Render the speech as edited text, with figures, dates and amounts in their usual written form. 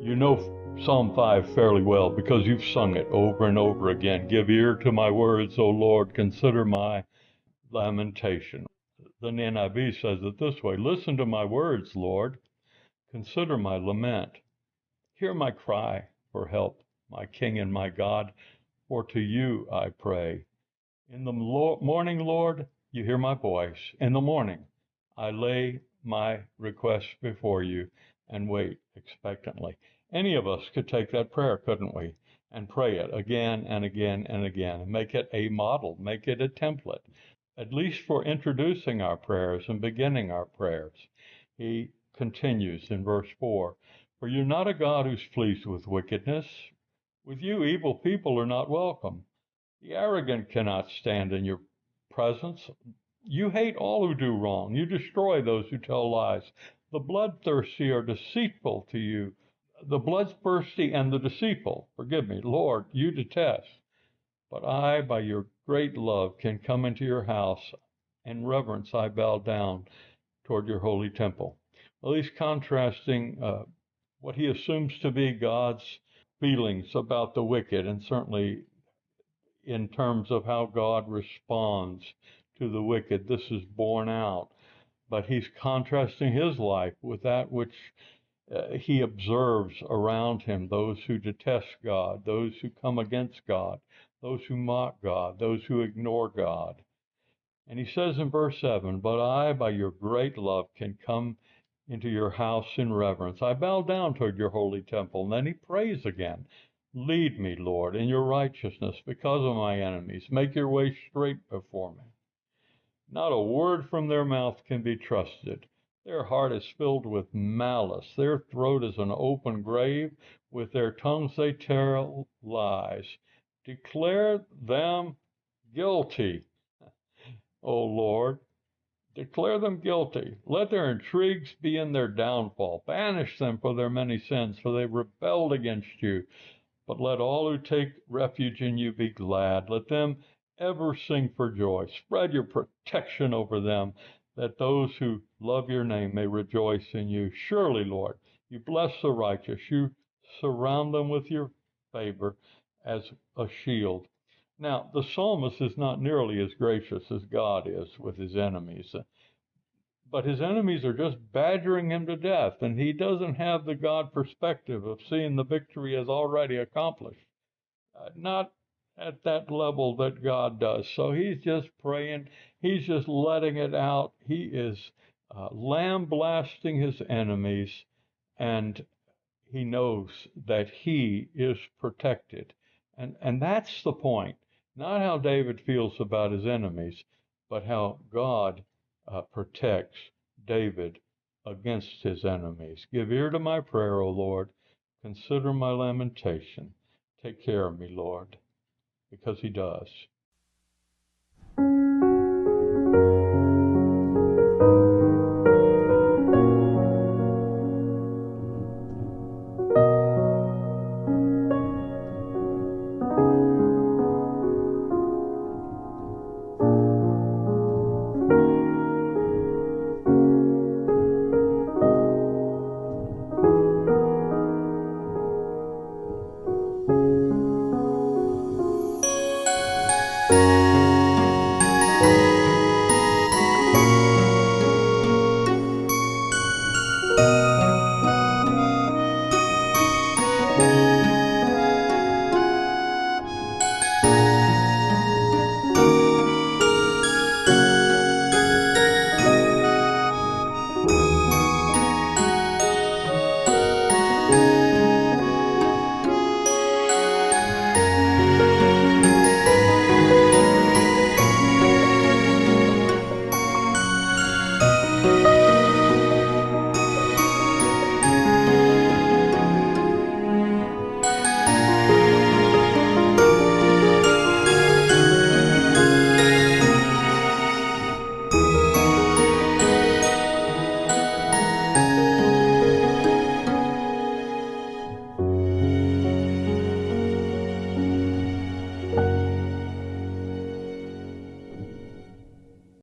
You know Psalm 5 fairly well because you've sung it over and over again. Give ear to my words, O Lord, consider my lamentation. The NIV says it this way: listen to my words, Lord, consider my lament. Hear my cry for help, my King and my God, for to you I pray. In the morning, Lord, you hear my voice. In the morning, I lay my requests before you and wait expectantly. Any of us could take that prayer, couldn't we? And pray it again and again and again. Make it a model, make it a template, at least for introducing our prayers and beginning our prayers. He continues in verse 4, for you're not a God who's pleased with wickedness. With you, evil people are not welcome. The arrogant cannot stand in your presence. You hate all who do wrong. You destroy those who tell lies. The bloodthirsty are deceitful to you. The bloodthirsty and the deceitful, forgive me, Lord, you detest. But I, by your great love, can come into your house. In reverence, I bow down toward your holy temple. Well, he's contrasting what he assumes to be God's feelings about the wicked, and certainly in terms of how God responds to the wicked. This is borne out. But he's contrasting his life with that which he observes around him, those who detest God, those who come against God, those who mock God, those who ignore God. And he says in verse 7, but I, by your great love, can come into your house in reverence. I bow down toward your holy temple. And then he prays again. Lead me, Lord, in your righteousness because of my enemies. Make your way straight before me. Not a word from their mouth can be trusted. Their heart is filled with malice. Their throat is an open grave. With their tongues they tell lies. Declare them guilty, O Lord. Declare them guilty. Let their intrigues be in their downfall. Banish them for their many sins, for they rebelled against you. But let all who take refuge in you be glad. Let them ever sing for joy. Spread your protection over them, that those who love your name may rejoice in you. Surely, Lord, you bless the righteous. You surround them with your favor as a shield. Now, the psalmist is not nearly as gracious as God is with his enemies. But his enemies are just badgering him to death, and he doesn't have the God perspective of seeing the victory as already accomplished. Not at that level that God does. So he's just praying, he's just letting it out. He is lambasting his enemies, and he knows that he is protected. And that's the point. Not how David feels about his enemies, but how God protects David against his enemies. Give ear to my prayer, O Lord. Consider my lamentation. Take care of me, Lord, because he does.